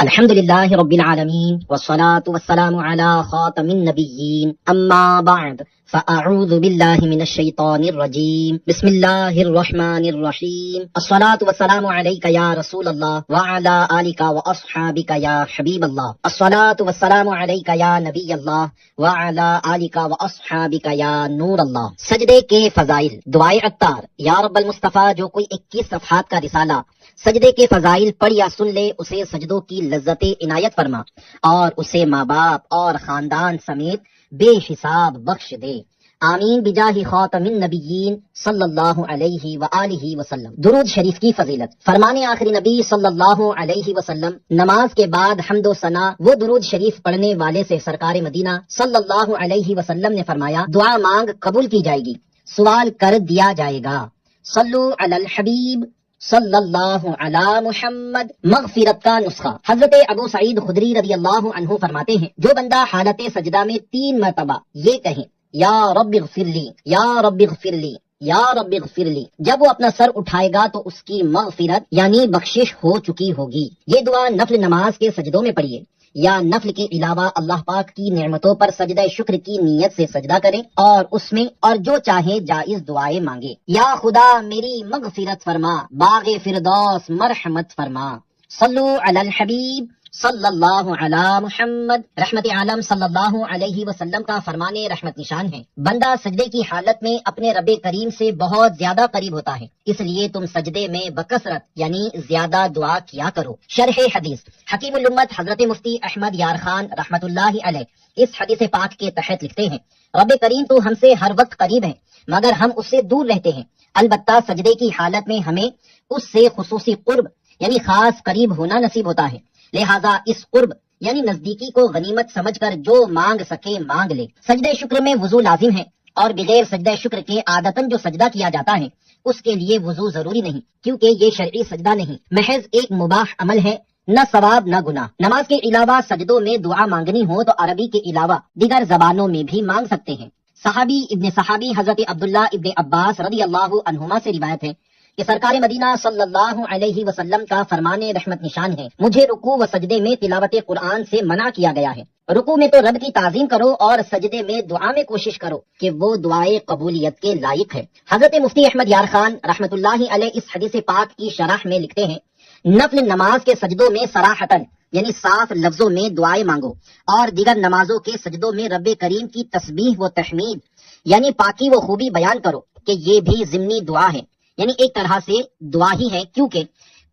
الحمد للہ رب العالمین والصلاة والسلام علی خاتم النبیین اما بعد فاعوذ باللہ من الشیطان الرجیم بسم اللہ الرحمن الرحیم الصلاة والسلام علیک یا رسول اللہ وعلی آلک واصحابک یا حبیب اللہ الصلاة والسلام علیک یا نبی اللہ وعلی آلک واصحابک یا نور اللہ۔ سجدے کے فضائل۔ دعائے عطار۔ یا رب المصطفیٰ، جو کوئی 21 صفحات کا رسالہ سجدے کے فضائل پڑھ یا سن لے اسے سجدوں کی لذت عنایت فرما اور اسے ماں باپ اور خاندان سمیت بے حساب بخش دے، آمین بجاہ خاتم النبیین صلی اللہ علیہ وآلہ وسلم۔ درود شریف کی فضیلت۔ فرمان آخری نبی صلی اللہ علیہ وسلم، نماز کے بعد حمد و ثنا وہ درود شریف پڑھنے والے سے سرکار مدینہ صلی اللہ علیہ وسلم نے فرمایا، دعا مانگ قبول کی جائے گی، سوال کر دیا جائے گا۔ صلو علی الحبیب صلی اللہ علی محمد۔ مغفرت کا نسخہ۔ حضرت ابو سعید خدری رضی اللہ عنہ فرماتے ہیں، جو بندہ حالت سجدہ میں 3 مرتبہ یہ کہیں، یا رب اغفر لی، یا رب اغفر لی، یا رب اغفر لی، جب وہ اپنا سر اٹھائے گا تو اس کی مغفرت یعنی بخشش ہو چکی ہوگی۔ یہ دعا نفل نماز کے سجدوں میں پڑھیے یا نفل کے علاوہ اللہ پاک کی نعمتوں پر سجدہ شکر کی نیت سے سجدہ کریں اور اس میں اور جو چاہے جائز دعائیں مانگے۔ یا خدا میری مغفرت فرما، باغ فردوس مرحمت فرما۔ صلو علی الحبیب صلی اللہ علی محمد۔ رحمت عالم صلی اللہ علیہ وسلم کا فرمان رحمت نشان ہے، بندہ سجدے کی حالت میں اپنے رب کریم سے بہت زیادہ قریب ہوتا ہے، اس لیے تم سجدے میں بکثرت یعنی زیادہ دعا کیا کرو۔ شرح حدیث۔ حکیم الامت حضرت مفتی احمد یار خان رحمت اللہ علیہ اس حدیث پاک کے تحت لکھتے ہیں، رب کریم تو ہم سے ہر وقت قریب ہے مگر ہم اس سے دور رہتے ہیں، البتہ سجدے کی حالت میں ہمیں اس سے خصوصی قرب یعنی خاص قریب ہونا نصیب ہوتا ہے، لہذا اس قرب یعنی نزدیکی کو غنیمت سمجھ کر جو مانگ سکے مانگ لے۔ سجدہ شکر میں وضو لازم ہے اور بغیر سجدہ شکر کے عادتاً جو سجدہ کیا جاتا ہے اس کے لیے وضو ضروری نہیں، کیونکہ یہ شرعی سجدہ نہیں، محض ایک مباح عمل ہے، نہ ثواب نہ گناہ۔ نماز کے علاوہ سجدوں میں دعا مانگنی ہو تو عربی کے علاوہ دیگر زبانوں میں بھی مانگ سکتے ہیں۔ صحابی ابن صحابی حضرت عبداللہ ابن عباس رضی اللہ عنہما سے روایت ہے کہ سرکار مدینہ صلی اللہ علیہ وسلم کا فرمان رحمت نشان ہے، مجھے رکوع و سجدے میں تلاوت قرآن سے منع کیا گیا ہے۔ رکوع میں تو رب کی تعظیم کرو اور سجدے میں دعا میں کوشش کرو کہ وہ دعائے قبولیت کے لائق ہے۔ حضرت مفتی احمد یار خان رحمت اللہ علیہ اس حدیث پاک کی شرح میں لکھتے ہیں، نفل نماز کے سجدوں میں صراحتاً یعنی صاف لفظوں میں دعائیں مانگو اور دیگر نمازوں کے سجدوں میں رب کریم کی تسبیح و تحمید یعنی پاکی و خوبی بیان کرو کہ یہ بھی ضمنی دعا ہے، یعنی ایک طرح سے دعا ہی ہے، کیونکہ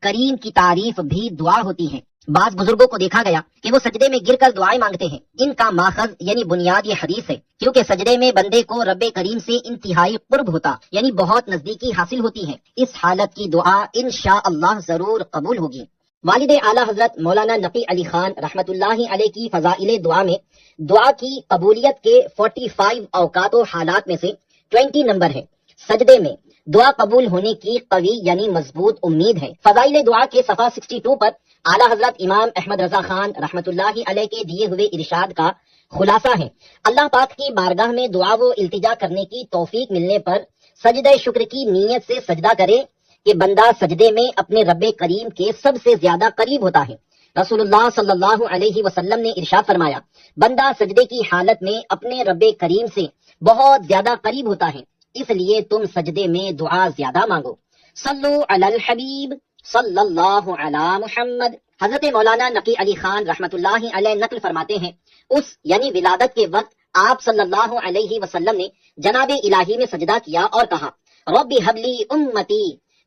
کریم کی تعریف بھی دعا ہوتی ہے۔ بعض بزرگوں کو دیکھا گیا کہ وہ سجدے میں گر کر دعائیں مانگتے ہیں، ان کا ماخذ یعنی بنیاد یہ حدیث ہے، کیونکہ سجدے میں بندے کو رب کریم سے انتہائی قرب ہوتا یعنی بہت نزدیکی حاصل ہوتی ہے، اس حالت کی دعا انشاءاللہ ضرور قبول ہوگی۔ والد اعلیٰ حضرت مولانا نقی علی خان رحمت اللہ علیہ کی فضائل دعا میں دعا کی قبولیت کے 45 اوقات و حالات میں سے 20 نمبر ہے۔ سجدے میں دعا قبول ہونے کی قوی یعنی مضبوط امید ہے۔ فضائل دعا کے صفحہ 62 پر اعلیٰ حضرت امام احمد رضا خان رحمت اللہ علیہ کے دیے ہوئے ارشاد کا خلاصہ ہے، اللہ پاک کی بارگاہ میں دعا و التجا کرنے کی توفیق ملنے پر سجدہ شکر کی نیت سے سجدہ کرے کہ بندہ سجدے میں اپنے رب کریم کے سب سے زیادہ قریب ہوتا ہے۔ رسول اللہ صلی اللہ علیہ وسلم نے ارشاد فرمایا، بندہ سجدے کی حالت میں اپنے رب کریم سے بہت زیادہ قریب ہوتا ہے، اس لیے تم سجدے میں دعا زیادہ مانگو۔ صلو علی الحبیب صلی اللہ علی محمد۔ حضرت مولانا نقی علی خان رحمت اللہ علیہ نقل فرماتے ہیں، اس یعنی ولادت کے وقت آپ صلی اللہ علیہ وسلم نے جناب الہی میں سجدہ کیا اور کہا، رب حبلی امتی،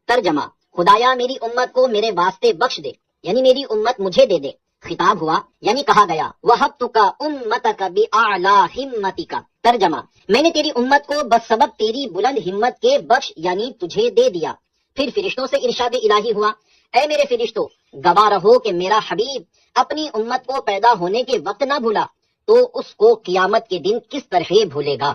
ترجمہ، خدایا میری امت کو میرے واسطے بخش دے، یعنی میری امت مجھے دے دے۔ خطاب ہوا یعنی کہا گیا، وَهَبْتُكَ أُمَّتَكَ بِأَعْلَى حِمَّتِكَ، ترجمہ، میں نے تیری امت کو بس سبب تیری بلند ہمت کے بخش یعنی تجھے دے دیا۔ پھر فرشتوں سے ارشاد الہی ہوا، اے میرے فرشتوں، گواہ رہو کہ میرا حبیب اپنی امت کو پیدا ہونے کے وقت نہ بھولا تو اس کو قیامت کے دن کس طرح بھولے گا۔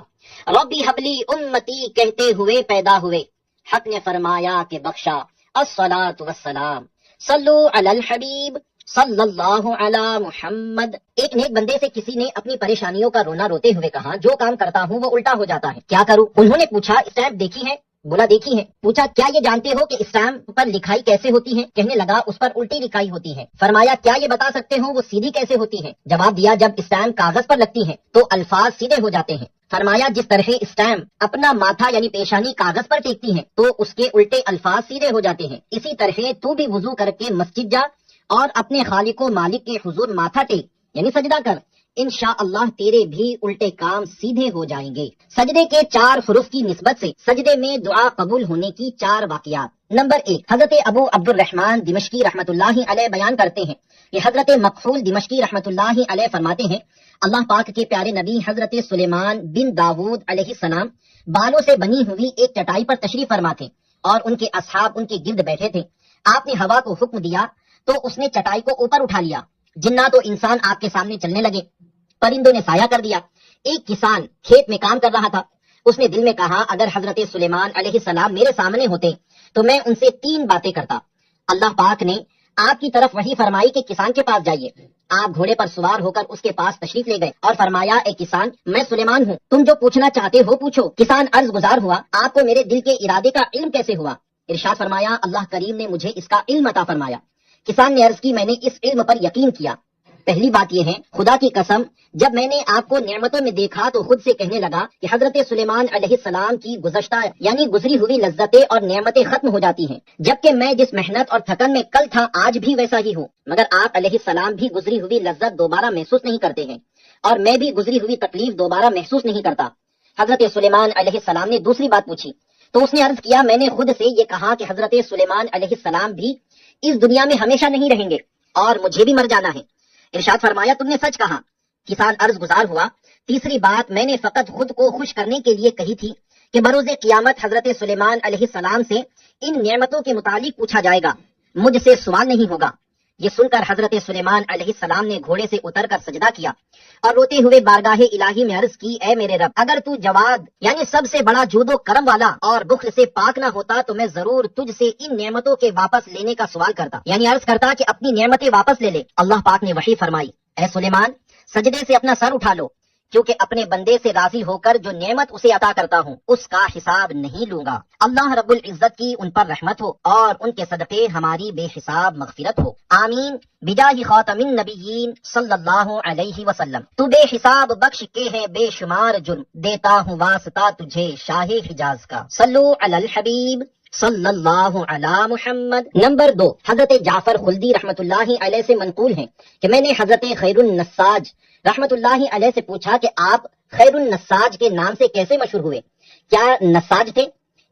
ربی حبلی امتی کہتے ہوئے پیدا ہوئے، حق نے فرمایا کہ بخشا، الصلاۃ والسلام، صلو علی الحبیب صلی اللہ علی محمد۔ ایک نیک بندے سے کسی نے اپنی پریشانیوں کا رونا روتے ہوئے کہا، جو کام کرتا ہوں وہ الٹا ہو جاتا ہے، کیا کروں؟ انہوں نے پوچھا، اسٹیپ دیکھی ہے؟ بولا دیکھی ہے۔ پوچھا کیا یہ جانتے ہو کہ اسٹامپ پر لکھائی کیسے ہوتی ہے؟ کہنے لگا اس پر الٹی لکھائی ہوتی ہے۔ فرمایا کیا یہ بتا سکتے ہو وہ سیدھی کیسے ہوتی ہے؟ جواب دیا جب اسٹامپ کاغذ پر لگتی ہے تو الفاظ سیدھے ہو جاتے ہیں۔ فرمایا جس طرح اسٹامپ اپنا ماتھا یعنی پیشانی کاغذ پر ٹیکتی ہے تو اس کے الٹے الفاظ سیدھے ہو جاتے ہیں، اسی طرح تو بھی وضو کر کے مسجد جا اور اپنے خالق و مالک کے حضور ماتھا ٹیک یعنی سجدہ کر، انشاءاللہ تیرے بھی الٹے کام سیدھے ہو جائیں گے۔ سجدے کے 4 حروف کی نسبت سے سجدے میں دعا قبول ہونے کی 4 واقعات۔ نمبر 1، حضرت ابو عبد الرحمن دمشقی رحمۃ اللہ علیہ بیان کرتے ہیں کہ حضرت مقفول دمشقی رحمۃ اللہ علیہ فرماتے ہیں اللہ پاک کے پیارے نبی حضرت سلیمان بن داود علیہ السلام بالوں سے بنی ہوئی ایک چٹائی پر تشریف فرما تھے اور ان کے اصحاب ان کے گرد بیٹھے تھے۔ آپ نے ہوا کو حکم دیا تو اس نے چٹائی کو اوپر اٹھا لیا، جنات و انسان آپ کے سامنے چلنے لگے، پرندوں نے سایہ کر دیا۔ ایک کسان کھیت میں کام کر رہا تھا، اس نے دل میں کہا اگر حضرت سلیمان علیہ السلام میرے سامنے ہوتے تو میں ان سے 3 باتیں کرتا۔ اللہ پاک نے آپ کی طرف وحی فرمائی کہ کسان کے پاس جائیے۔ آپ گھوڑے پر سوار ہو کر اس کے پاس تشریف لے گئے اور فرمایا اے کسان میں سلیمان ہوں، تم جو پوچھنا چاہتے ہو پوچھو۔ کسان عرض گزار ہوا آپ کو میرے دل کے ارادے کا علم کیسے ہوا؟ ارشاد فرمایا اللہ کریم نے مجھے اس کا علم عطا فرمایا۔ کسان نے عرض کی میں نے اس علم پر یقین کیا۔ پہلی بات یہ ہے خدا کی قسم جب میں نے آپ کو نعمتوں میں دیکھا تو خود سے کہنے لگا کہ حضرت سلیمان علیہ السلام کی گزشتہ یعنی گزری ہوئی لذتیں اور نعمتیں ختم ہو جاتی ہیں، جبکہ میں جس محنت اور تھکن میں کل تھا آج بھی ویسا ہی ہوں، مگر آپ علیہ السلام بھی گزری ہوئی لذت دوبارہ محسوس نہیں کرتے ہیں اور میں بھی گزری ہوئی تکلیف دوبارہ محسوس نہیں کرتا۔ حضرت سلیمان علیہ السلام نے دوسری بات پوچھی تو اس نے عرض کیا میں نے خود سے یہ کہا کہ حضرت سلیمان علیہ السلام بھی اس دنیا میں ہمیشہ نہیں رہیں گے اور مجھے بھی مر جانا ہے۔ ارشاد فرمایا تم نے سچ کہا۔ کسان عرض گزار ہوا تیسری بات میں نے فقط خود کو خوش کرنے کے لیے کہی تھی کہ بروز قیامت حضرت سلیمان علیہ السلام سے ان نعمتوں کے متعلق پوچھا جائے گا، مجھ سے سوال نہیں ہوگا۔ یہ سن کر حضرت سلیمان علیہ السلام نے گھوڑے سے اتر کر سجدہ کیا اور روتے ہوئے بارگاہ الہی میں عرض کی اے میرے رب اگر تو جواد یعنی سب سے بڑا جود و کرم والا اور بخل سے پاک نہ ہوتا تو میں ضرور تجھ سے ان نعمتوں کے واپس لینے کا سوال کرتا، یعنی عرض کرتا کہ اپنی نعمتیں واپس لے لے۔ اللہ پاک نے وحی فرمائی اے سلیمان سجدے سے اپنا سر اٹھا لو کیونکہ اپنے بندے سے راضی ہو کر جو نعمت اسے عطا کرتا ہوں اس کا حساب نہیں لوں گا۔ اللہ رب العزت کی ان پر رحمت ہو اور ان کے صدقے ہماری بے حساب مغفرت ہو، آمین بجاہ خاتم النبیین صلی اللہ علیہ وسلم۔ تو بے حساب بخش کے ہے بے شمار جرم، دیتا ہوں واسطہ تجھے شاہ حجاز کا، صلو علی الحبیب صلی اللہ علی محمد۔ نمبر 2، حضرت جعفر خلدی رحمت اللہ علیہ سے منقول ہیں کہ میں نے حضرت خیر النساج رحمت اللہ علیہ سے پوچھا کہ آپ خیر النساج کے نام سے کیسے مشہور ہوئے؟ کیا نساج تھے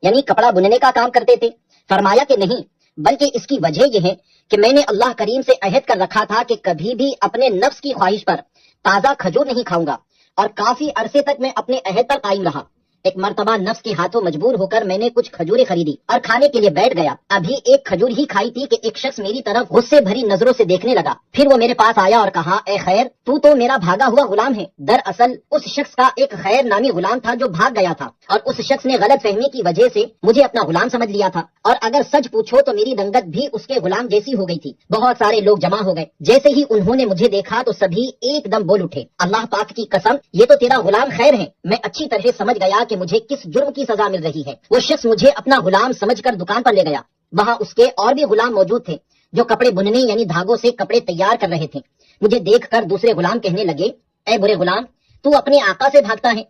یعنی کپڑا بننے کا کام کرتے تھے؟ فرمایا کہ نہیں، بلکہ اس کی وجہ یہ ہے کہ میں نے اللہ کریم سے عہد کر رکھا تھا کہ کبھی بھی اپنے نفس کی خواہش پر تازہ کھجور نہیں کھاؤں گا، اور کافی عرصے تک میں اپنے عہد پر قائم رہا۔ ایک مرتبہ نفس کے ہاتھوں مجبور ہو کر میں نے کچھ کھجوریں خریدی اور کھانے کے لیے بیٹھ گیا۔ ابھی ایک کھجور ہی کھائی تھی کہ ایک شخص میری طرف غصے بھری نظروں سے دیکھنے لگا، پھر وہ میرے پاس آیا اور کہا اے خیر تو میرا بھاگا ہوا غلام ہے۔ دراصل اس شخص کا ایک خیر نامی غلام تھا جو بھاگ گیا تھا اور اس شخص نے غلط فہمی کی وجہ سے مجھے اپنا غلام سمجھ لیا تھا، اور اگر سچ پوچھو تو میری رنگت بھی اس کے غلام جیسی ہو گئی تھی۔ بہت سارے لوگ جمع ہو گئے، جیسے ہی انہوں نے مجھے دیکھا تو سبھی ایک دم بول اٹھے اللہ پاک کی قسم یہ تو تیرا غلام خیر ہے۔ میں اچھی طرح سمجھ گیا کہ مجھے کس جرم کی سزا مل رہی ہے۔ وہ شخص مجھے اپنا غلام سمجھ کر دکان پر لے گیا، وہاں اس کے اور بھی غلام موجود تھے جو کپڑے بننے یعنی دھاگوں سے کپڑے تیار کر رہے تھے۔ مجھے دیکھ کر دوسرے غلام کہنے لگے اے برے غلام تو اپنے آقا سے بھاگتا ہے،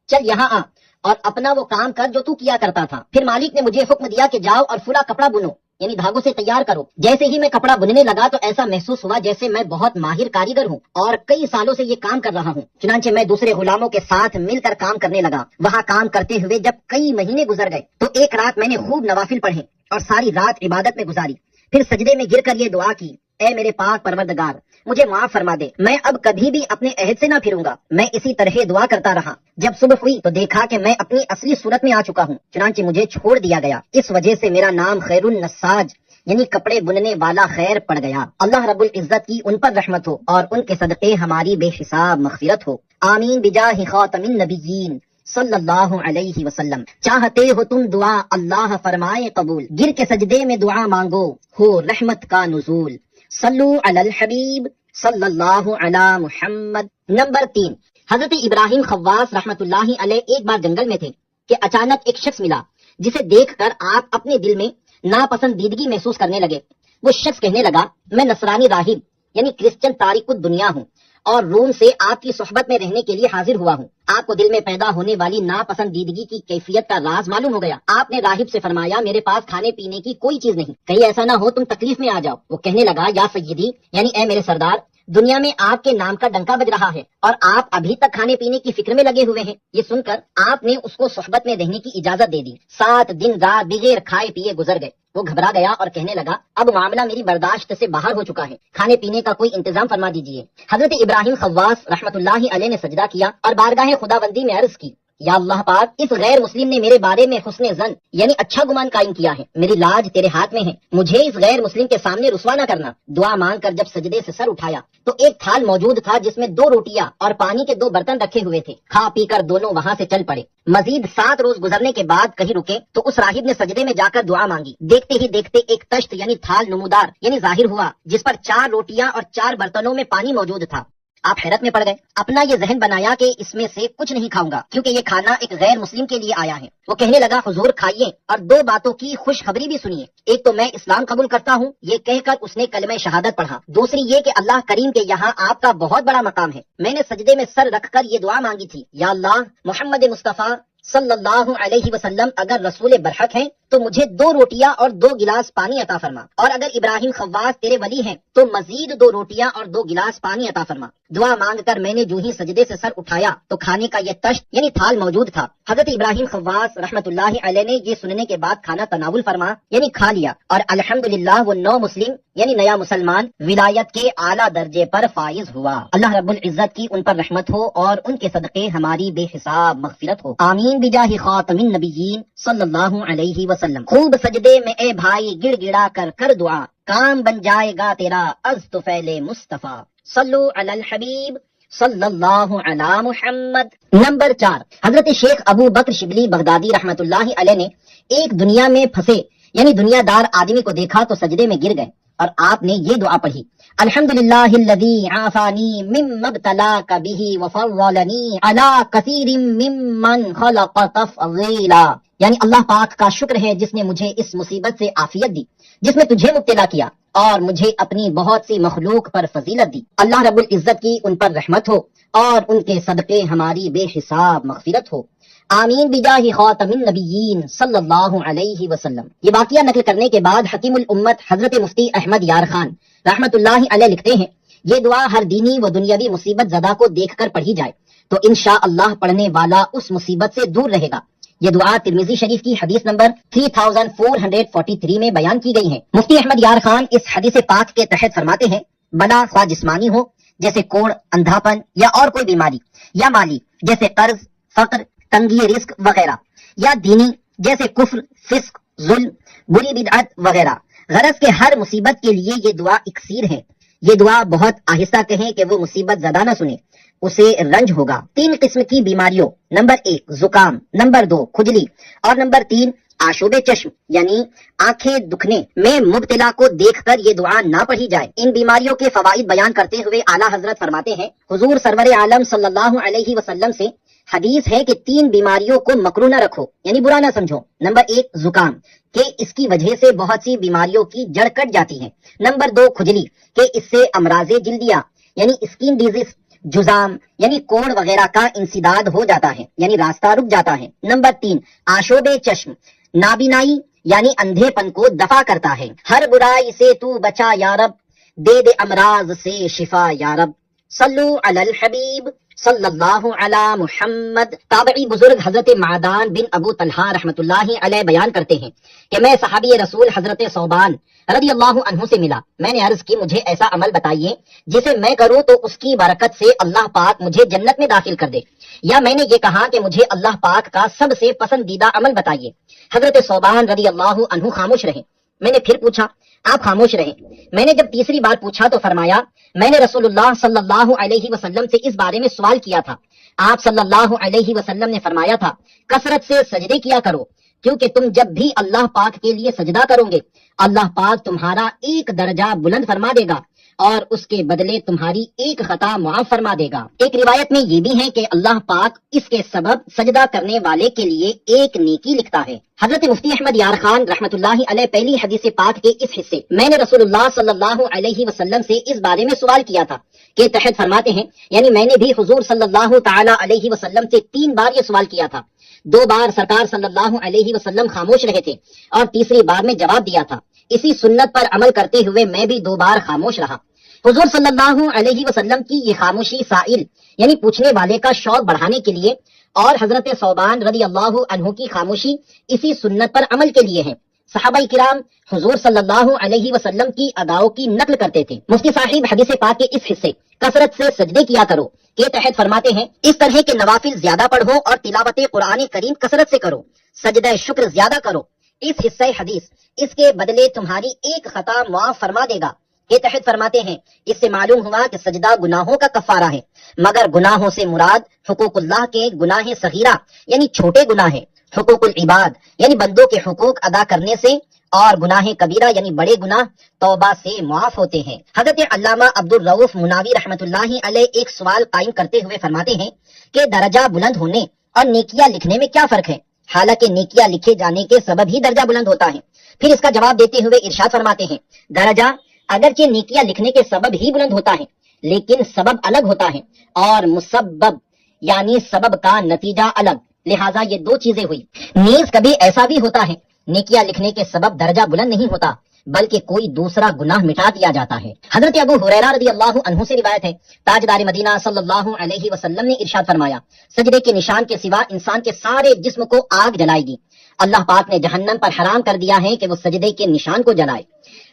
چل یہاں آ اور اپنا وہ کام کر جو تو کیا کرتا تھا۔ پھر مالک نے مجھے حکم دیا کہ جاؤ اور فلاں کپڑا بنو یعنی دھاگوں سے تیار کرو۔ جیسے ہی میں کپڑا بننے لگا تو ایسا محسوس ہوا جیسے میں بہت ماہر کاریگر ہوں اور کئی سالوں سے یہ کام کر رہا ہوں۔ چنانچہ میں دوسرے غلاموں کے ساتھ مل کر کام کرنے لگا۔ وہاں کام کرتے ہوئے جب کئی مہینے گزر گئے تو ایک رات میں نے خوب نوافل پڑھے اور ساری رات عبادت میں گزاری، پھر سجدے میں گر کر یہ دعا کی اے میرے پاک پروردگار مجھے معاف فرما دے، میں اب کبھی بھی اپنے عہد سے نہ پھروں گا۔ میں اسی طرح دعا کرتا رہا۔ جب صبح ہوئی تو دیکھا کہ میں اپنی اصلی صورت میں آ چکا ہوں، چنانچہ مجھے چھوڑ دیا گیا۔ اس وجہ سے میرا نام خیر النساج یعنی کپڑے بننے والا خیر پڑ گیا۔ اللہ رب العزت کی ان پر رحمت ہو اور ان کے صدقے ہماری بے حساب مغفرت ہو، آمین بجاہ خاتم النبیین صلی اللہ علیہ وسلم۔ چاہتے ہو تم دعا اللہ فرمائے قبول، گر کے سجدے میں دعا مانگو ہو رحمت کا نزول، صلو علی الحبیب صلی اللہ علی محمد۔ نمبر 3، حضرت ابراہیم خواص رحمت اللہ علیہ ایک بار جنگل میں تھے کہ اچانک ایک شخص ملا جسے دیکھ کر آپ اپنے دل میں ناپسندیدگی محسوس کرنے لگے۔ وہ شخص کہنے لگا میں نصرانی راہب یعنی کرسچن تارک الدنیا ہوں اور روم سے آپ کی صحبت میں رہنے کے لیے حاضر ہوا ہوں۔ آپ کو دل میں پیدا ہونے والی ناپسندیدگی کی کیفیت کا راز معلوم ہو گیا۔ آپ نے راہب سے فرمایا میرے پاس کھانے پینے کی کوئی چیز نہیں، کہیں ایسا نہ ہو تم تکلیف میں آ جاؤ۔ وہ کہنے لگا یا سیدی یعنی اے میرے سردار، دنیا میں آپ کے نام کا ڈنکا بج رہا ہے اور آپ ابھی تک کھانے پینے کی فکر میں لگے ہوئے ہیں۔ یہ سن کر آپ نے اس کو صحبت میں رہنے کی اجازت دے دی۔ 7 دن رات بغیر کھائے پیے گزر گئے۔ وہ گھبرا گیا اور کہنے لگا اب معاملہ میری برداشت سے باہر ہو چکا ہے، کھانے پینے کا کوئی انتظام فرما دیجیے۔ حضرت ابراہیم خواص رحمت اللہ علیہ نے سجدہ کیا اور بارگاہ خداوندی میں عرض کی یا اللہ پاک، اس غیر مسلم نے میرے بارے میں حسن ظن یعنی اچھا گمان قائم کیا ہے، میری لاج تیرے ہاتھ میں ہے، مجھے اس غیر مسلم کے سامنے رسوا نہ کرنا۔ دعا مانگ کر جب سجدے سے سر اٹھایا تو ایک تھال موجود تھا جس میں 2 روٹیاں اور پانی کے 2 برتن رکھے ہوئے تھے۔ کھا پی کر دونوں وہاں سے چل پڑے۔ مزید 7 روز گزرنے کے بعد کہیں رکے تو اس راہب نے سجدے میں جا کر دعا مانگی۔ دیکھتے ہی دیکھتے ایک تشت یعنی تھال نمودار یعنی ظاہر ہوا جس پر 4 روٹیاں اور 4 برتنوں میں پانی موجود تھا۔ آپ حیرت میں پڑ گئے، اپنا یہ ذہن بنایا کہ اس میں سے کچھ نہیں کھاؤں گا کیونکہ یہ کھانا ایک غیر مسلم کے لیے آیا ہے۔ وہ کہنے لگا حضور کھائیے اور 2 باتوں کی خوشخبری بھی سنیے، ایک تو میں اسلام قبول کرتا ہوں، یہ کہہ کر اس نے کلمہ شہادت پڑھا، دوسری یہ کہ اللہ کریم کے یہاں آپ کا بہت بڑا مقام ہے۔ میں نے سجدے میں سر رکھ کر یہ دعا مانگی تھی یا اللہ محمد مصطفیٰ صلی اللہ علیہ وسلم اگر رسول برحق ہیں تو مجھے 2 روٹیاں اور 2 گلاس پانی عطا فرما، اور اگر ابراہیم خواص تیرے ولی ہیں تو مزید 2 روٹیاں اور 2 گلاس پانی عطا فرما۔ دعا مانگ کر میں نے جو ہی سجدے سے سر اٹھایا تو کھانے کا یہ تشت یعنی تھال موجود تھا۔ حضرت ابراہیم خواص رحمت اللہ علیہ نے یہ سننے کے بعد کھانا تناول فرما یعنی کھا لیا، اور الحمدللہ وہ نو مسلم یعنی نیا مسلمان ولایت کے اعلیٰ درجے پر فائز ہوا۔ اللہ رب العزت کی ان پر رحمت ہو اور ان کے صدقے ہماری بے حساب مغفرت ہو، آمین بجاہ خاتم النبیین صلی اللہ علیہ وسلم۔ خوب سجدے میں اے بھائی گڑ گڑا کر دعا، کام بن جائے گا تیرا از طفیل مصطفیٰ، صلو علی الحبیب صلی اللہ علی محمد۔ نمبر 4، حضرت شیخ ابو بکر شبلی بغدادی رحمت اللہ علیہ نے ایک دنیا میں پھنسے یعنی دنیا دار آدمی کو دیکھا تو سجدے میں گر گئے اور آپ نے یہ دعا پڑھی الحمدللہ الذی عافانی مما ابتلاک بہ وفضلنی علی کثیر ممن خلق تفضیلا، یعنی اللہ پاک کا شکر ہے جس نے مجھے اس مصیبت سے عافیت دی جس میں تجھے مبتلا کیا اور مجھے اپنی بہت سی مخلوق پر فضیلت دی۔ اللہ رب العزت کی ان پر رحمت ہو اور ان کے صدقے ہماری بے حساب مغفرت ہو، آمین بجاہ خاتم النبیین صلی اللہ علیہ وسلم۔ یہ واقعہ نقل کرنے کے بعد حکیم الامت حضرت مفتی احمد یار خان رحمت اللہ علیہ لکھتے ہیں یہ دعا ہر دینی و دنیاوی مصیبت زدہ کو دیکھ کر پڑھی جائے تو انشاءاللہ پڑھنے والا اس مصیبت سے دور رہے گا۔ یہ دعا ترمذی شریف کی حدیث نمبر 3443 میں بیان کی گئی ہے۔ مفتی احمد یار خان اس حدیث پاک کے تحت فرماتے ہیں بلا خواہ جسمانی ہو جیسے کوڑ، اندھاپن یا اور کوئی بیماری، یا مالی جیسے قرض، فقر، تنگی رزق وغیرہ، یا دینی جیسے کفر، فسق، ظلم، بری بدعت وغیرہ، غرض کے ہر مصیبت کے لیے یہ دعا اکسیر ہے۔ یہ دعا بہت آہستہ کہیں کہ وہ مصیبت زدہ نہ سنے، اسے رنج ہوگا۔ 3 قسم کی بیماریوں، نمبر 1 زکام، نمبر 2 کھجلی اور نمبر 3 آشوب چشم یعنی آنکھیں دکھنے میں مبتلا کو دیکھ کر یہ دعا نہ پڑھی جائے۔ ان بیماریوں کے فوائد بیان کرتے ہوئے اعلیٰ حضرت فرماتے ہیں حضور سرور عالم صلی اللہ علیہ وسلم سے حدیث ہے کہ 3 بیماریوں کو مکروہ نہ رکھو یعنی برا نہ سمجھو۔ نمبر 1 زکام کہ اس کی وجہ سے بہت سی بیماریوں کی جڑ کٹ جاتی ہے۔ نمبر 2 کھجلی کہ اس سے امراض جلدیہ یعنی اسکن ڈیزیز، جزام یعنی کوڑ وغیرہ کا انسداد ہو جاتا ہے یعنی راستہ رک جاتا ہے۔ نمبر 3 آشوب چشم نابینائی یعنی اندھے پن کو دفع کرتا ہے۔ ہر برائی سے تو بچا یا رب، دے دے امراض سے شفا یا رب، صلو علی الحبیب صلی اللہ علی محمد۔ تابعی بزرگ حضرت معدان بن ابو طلحہ رحمت اللہ علیہ بیان کرتے ہیں کہ میں صحابی رسول حضرت ثوبان رضی اللہ عنہ سے ملا، میں نے عرض کی مجھے ایسا عمل بتائیے جسے میں کروں تو اس کی برکت سے اللہ پاک مجھے جنت میں داخل کر دے، یا میں نے یہ کہا کہ مجھے اللہ پاک کا سب سے پسندیدہ عمل بتائیے۔ حضرت ثوبان رضی اللہ عنہ خاموش رہے۔ میں نے پھر پوچھا، آپ خاموش رہے۔ میں نے جب تیسری بار پوچھا تو فرمایا میں نے رسول اللہ صلی اللہ علیہ وسلم سے اس بارے میں سوال کیا تھا، آپ صلی اللہ علیہ وسلم نے فرمایا تھا کثرت سے سجدے کیا کرو، کیونکہ تم جب بھی اللہ پاک کے لیے سجدہ کرو گے اللہ پاک تمہارا 1 درجہ بلند فرما دے گا اور اس کے بدلے تمہاری ایک خطا معاف فرما دے گا۔ ایک روایت میں یہ بھی ہے کہ اللہ پاک اس کے سبب سجدہ کرنے والے کے لیے ایک نیکی لکھتا ہے۔ حضرت مفتی احمد یار خان رحمۃ اللہ علیہ پہلی حدیث پاک کے اس حصے میں نے رسول اللہ صلی اللہ علیہ وسلم سے اس بارے میں سوال کیا تھا کہ تحت فرماتے ہیں، یعنی میں نے بھی حضور صلی اللہ تعالی علیہ وسلم سے 3 بار یہ سوال کیا تھا، 2 بار سرکار صلی اللہ علیہ وسلم خاموش رہے تھے اور تیسری بار میں جواب دیا تھا۔ اسی سنت پر عمل کرتے ہوئے میں بھی 2 بار خاموش رہا۔ حضور صلی اللہ علیہ وسلم کی یہ خاموشی سائل یعنی پوچھنے والے کا شوق بڑھانے کے لیے، اور حضرت ثوبان رضی اللہ عنہ کی خاموشی اسی سنت پر عمل کے لیے ہے۔ صحابہ کرام حضور صلی اللہ علیہ وسلم کی اداؤں کی نقل کرتے تھے۔ مفتی صاحب حدیث پاک کے اس حصے کثرت سے سجدے کیا کرو کے تحت فرماتے ہیں، اس طرح کے نوافل زیادہ پڑھو اور تلاوت قرآن کریم کثرت سے کرو، سجدہ شکر زیادہ کرو، اس حصہ حدیث اس کے بدلے تمہاری ایک خطا معاف فرما دے گا کے تحت فرماتے ہیں۔ اس سے معلوم ہوا کہ سجدہ گناہوں کا کفارہ ہے، مگر گناہوں سے مراد حقوق اللہ کے گناہ صغیرہ یعنی چھوٹے گناہ ہیں، حقوق العباد یعنی بندوں کے حقوق ادا کرنے سے، اور گناہ کبیرہ یعنی بڑے گناہ توبہ سے معاف ہوتے ہیں۔ حضرت علامہ عبدالرؤف مناوی رحمۃ اللہ علیہ ایک سوال قائم کرتے ہوئے فرماتے ہیں کہ درجہ بلند ہونے اور نیکیاں لکھنے میں کیا فرق ہے، حالانکہ نیکیاں لکھے جانے کے سبب ہی درجہ بلند ہوتا ہے۔ پھر اس کا جواب دیتے ہوئے ارشاد فرماتے ہیں، درجہ اگرچہ نیکیاں لکھنے کے سبب ہی بلند ہوتا ہے، لیکن سبب الگ ہوتا ہے، اور مسبب یعنی سبب کا نتیجہ الگ، لہٰذا یہ 2 چیزیں ہوئی۔ نیز کبھی ایسا بھی ہوتا ہے نیکیاں لکھنے کے سبب درجہ بلند نہیں ہوتا، بلکہ کوئی دوسرا گناہ مٹا دیا جاتا ہے۔ حضرت ابو ہریرہ رضی اللہ عنہ سے روایت ہے، تاجدار مدینہ صلی اللہ علیہ وسلم نے ارشاد فرمایا، سجدے کے نشان کے سوا انسان کے سارے جسم کو آگ جلائے گی، اللہ پاک نے جہنم پر حرام کر دیا ہے کہ وہ سجدے کے نشان کو جلائے۔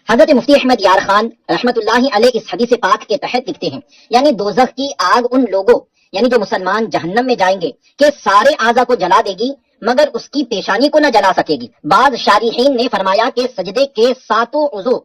حضرت مفتی احمد یار خان رحمۃ اللہ علیہ اس حدیث پاک کے تحت لکھتے ہیں، یعنی دوزخ کی آگ ان لوگوں یعنی جو مسلمان جہنم میں جائیں گے کہ سارے اعضا کو جلا دے گی مگر اس کی پیشانی کو نہ جلا سکے گی۔ بعض شارحین نے فرمایا کہ سجدے کے 7 عضو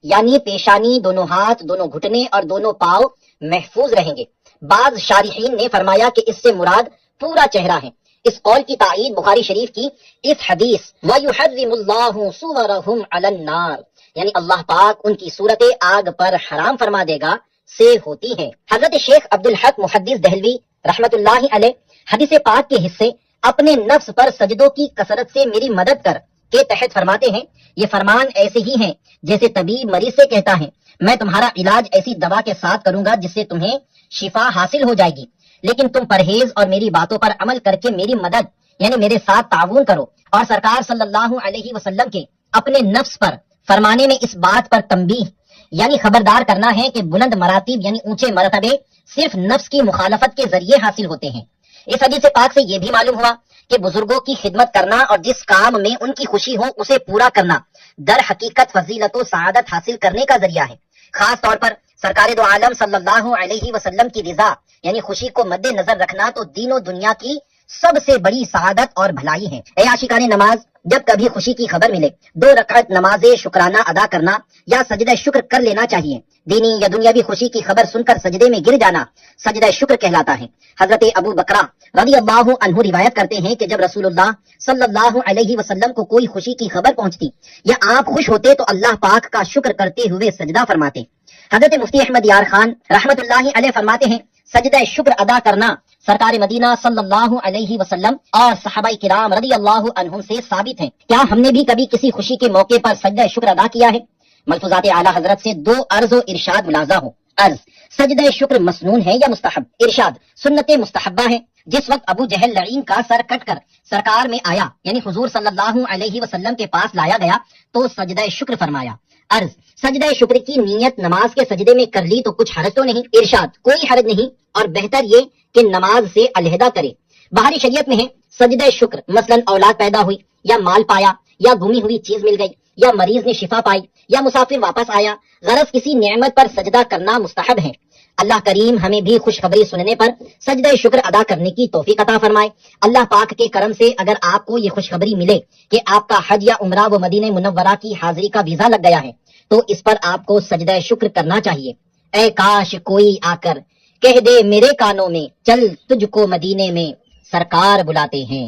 یعنی پیشانی، دونوں ہاتھ، دونوں گھٹنے اور دونوں پاؤں محفوظ رہیں گے۔ بعض شارحین نے فرمایا کہ اس سے مراد پورا چہرہ ہے۔ اس قول کی تائید بخاری شریف کی اس حدیث وَيُحَرِّمُ اللَّهُ صُوَرَهُمْ عَلَى النَّارِ یعنی اللہ پاک ان کی صورت آگ پر حرام فرما دے گا سے ہوتی ہے۔ حضرت شیخ عبدالحق محدث دہلوی رحمت اللہ علیہ حدیث پاک کے حصے اپنے نفس پر سجدوں کی کثرت سے میری مدد کر کے تحت فرماتے ہیں، یہ فرمان ایسے ہی ہیں جیسے طبیب مریض سے کہتا ہے، میں تمہارا علاج ایسی دوا کے ساتھ کروں گا جس سے تمہیں شفا حاصل ہو جائے گی، لیکن تم پرہیز اور میری باتوں پر عمل کر کے میری مدد یعنی میرے ساتھ تعاون کرو۔ اور سرکار صلی اللہ علیہ وسلم کے اپنے نفس پر فرمانے میں اس بات پر تنبیہ یعنی خبردار کرنا ہے کہ بلند مراتب یعنی اونچے مرتبے صرف نفس کی مخالفت کے ذریعے حاصل ہوتے ہیں۔ اس حدیث پاک سے یہ بھی معلوم ہوا کہ بزرگوں کی خدمت کرنا اور جس کام میں ان کی خوشی ہو اسے پورا کرنا در حقیقت فضیلت و سعادت حاصل کرنے کا ذریعہ ہے۔ خاص طور پر سرکار دو عالم صلی اللہ علیہ وسلم کی رضا یعنی خوشی کو مد نظر رکھنا تو دین و دنیا کی سب سے بڑی سعادت اور بھلائی ہے۔ اے عاشقان نماز، جب کبھی خوشی کی خبر ملے 2 رکعت نماز شکرانہ ادا کرنا یا سجدہ شکر کر لینا چاہیے۔ دینی یا دنیاوی خوشی کی خبر سن کر سجدے میں گر جانا سجدہ شکر کہلاتا ہے۔ حضرت ابو بکرہ رضی اللہ عنہ روایت کرتے ہیں کہ جب رسول اللہ صلی اللہ علیہ وسلم کو کوئی خوشی کی خبر پہنچتی یا آپ خوش ہوتے تو اللہ پاک کا شکر کرتے ہوئے سجدہ فرماتے۔ حضرت مفتی احمد یار خان رحمت اللہ علیہ فرماتے ہیں، سجدہ شکر ادا کرنا سرکار مدینہ صلی اللہ علیہ وسلم اور صحابہ کرام رضی اللہ عنہم سے ثابت ہے۔ کیا ہم نے بھی کبھی کسی خوشی کے موقع پر سجدہ شکر ادا کیا ہے؟ ملفوظات اعلیٰ حضرت سے 2 عرض و ارشاد ملازہ ہو۔ عرض، سجدہ شکر مسنون ہے یا مستحب؟ ارشاد، سنت مستحبہ ہے۔ جس وقت ابو جہل لعین کا سر کٹ کر سرکار میں آیا یعنی حضور صلی اللہ علیہ وسلم کے پاس لایا گیا تو سجدہ شکر فرمایا۔ عرض، سجدہ شکر کی نیت نماز کے سجدے میں کر لی تو کچھ حرج تو نہیں؟ ارشاد، کوئی حرج نہیں، اور بہتر یہ کہ نماز سے علیحدہ کرے۔ باہری شریعت میں ہے سجدہ شکر، مثلا اولاد پیدا ہوئی یا مال پایا یا گمی ہوئی چیز مل گئی یا مریض نے شفا پائی یا مسافر واپس آیا، غرض کسی نعمت پر سجدہ کرنا مستحب ہے۔ اللہ کریم ہمیں بھی خوشخبری سننے پر سجدہ شکر ادا کرنے کی توفیق عطا فرمائے۔ اللہ پاک کے کرم سے اگر آپ کو یہ خوشخبری ملے کہ آپ کا حج یا عمرہ و مدینہ منورہ کی حاضری کا ویزا لگ گیا ہے تو اس پر آپ کو سجدہ شکر کرنا چاہیے۔ اے کاش کوئی آ کر کہہ دے میرے کانوں میں، چل تجھ کو مدینے میں سرکار بلاتے ہیں۔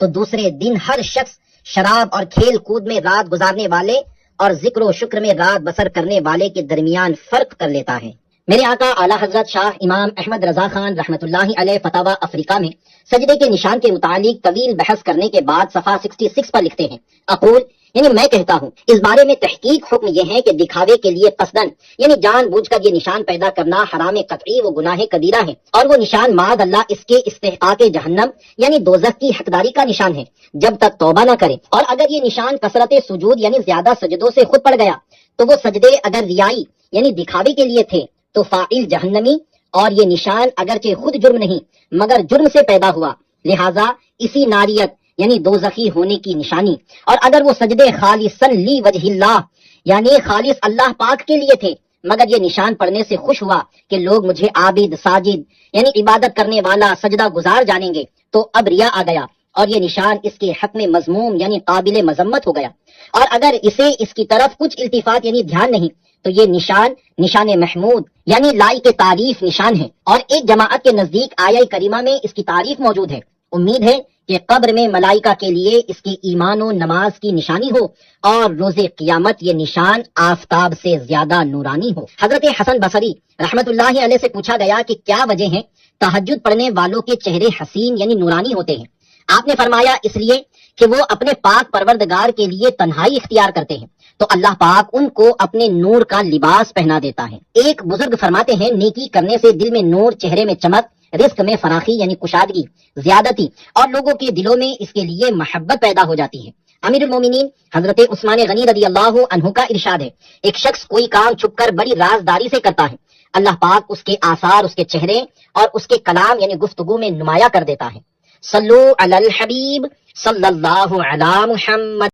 تو دوسرے دن ہر شخص شراب اور کھیل کود میں رات گزارنے والے اور ذکر و شکر میں رات بسر کرنے والے کے درمیان فرق کر لیتا ہے۔ میرے آقا اعلیٰ حضرت شاہ امام احمد رضا خان رحمۃ اللہ علیہ فتاوی افریقہ میں سجدے کے نشان کے متعلق طویل بحث کرنے کے بعد صفحہ 66 پر لکھتے ہیں، اقول یعنی میں کہتا ہوں، اس بارے میں تحقیق حکم یہ ہے کہ دکھاوے کے لیے قصدن یعنی جان بوجھ کر یہ نشان پیدا کرنا حرام قطعی و گناہ کبیرہ ہے، اور وہ نشان معاذ اللہ اس کے استحقاق جہنم یعنی دوزخ کی حقداری کا نشان ہے جب تک توبہ نہ کرے۔ اور اگر یہ نشان کثرت سجود یعنی زیادہ سجدوں سے خود پڑ گیا تو وہ سجدے اگر ریائی یعنی دکھاوے کے لیے تھے تو فاعل جہنمی، اور یہ نشان اگرچہ خود جرم نہیں مگر جرم سے پیدا ہوا، لہذا اسی ناریت یعنی دوزخی ہونے کی نشانی۔ اور اگر وہ سجدے خالصاً لی وجہ اللہ یعنی خالص اللہ پاک کے لیے تھے مگر یہ نشان پڑھنے سے خوش ہوا کہ لوگ مجھے عابد ساجد یعنی عبادت کرنے والا سجدہ گزار جانیں گے، تو اب ریا آ گیا اور یہ نشان اس کے حق میں مذموم یعنی قابل مذمت ہو گیا۔ اور اگر اسے اس کی طرف کچھ التفات یعنی دھیان نہیں تو یہ نشان محمود یعنی لائق تعریف نشان ہے، اور ایک جماعت کے نزدیک آیہ کریمہ میں اس کی تعریف موجود ہے۔ امید ہے کہ قبر میں ملائکہ کے لیے اس کی ایمان و نماز کی نشانی ہو، اور روز قیامت یہ نشان آفتاب سے زیادہ نورانی ہو۔ حضرت حسن بصری رحمت اللہ علیہ سے پوچھا گیا کہ کیا وجہ ہے تہجد پڑھنے والوں کے چہرے حسین یعنی نورانی ہوتے ہیں؟ آپ نے فرمایا اس لیے کہ وہ اپنے پاک پروردگار کے لیے تنہائی اختیار کرتے ہیں تو اللہ پاک ان کو اپنے نور کا لباس پہنا دیتا ہے۔ ایک بزرگ فرماتے ہیں نیکی کرنے سے دل میں نور، چہرے میں چمک، رزق میں فراخی یعنی کشادگی، زیادتی، اور لوگوں کے دلوں میں اس کے لیے محبت پیدا ہو جاتی ہے۔ امیر المومنین حضرت عثمان غنی رضی اللہ عنہ کا ارشاد ہے، ایک شخص کوئی کام چھپ کر بڑی رازداری سے کرتا ہے، اللہ پاک اس کے آثار، اس کے چہرے اور اس کے کلام یعنی گفتگو میں نمایاں کر دیتا ہے۔ صلو علی الحبیب صلی اللہ علی محمد۔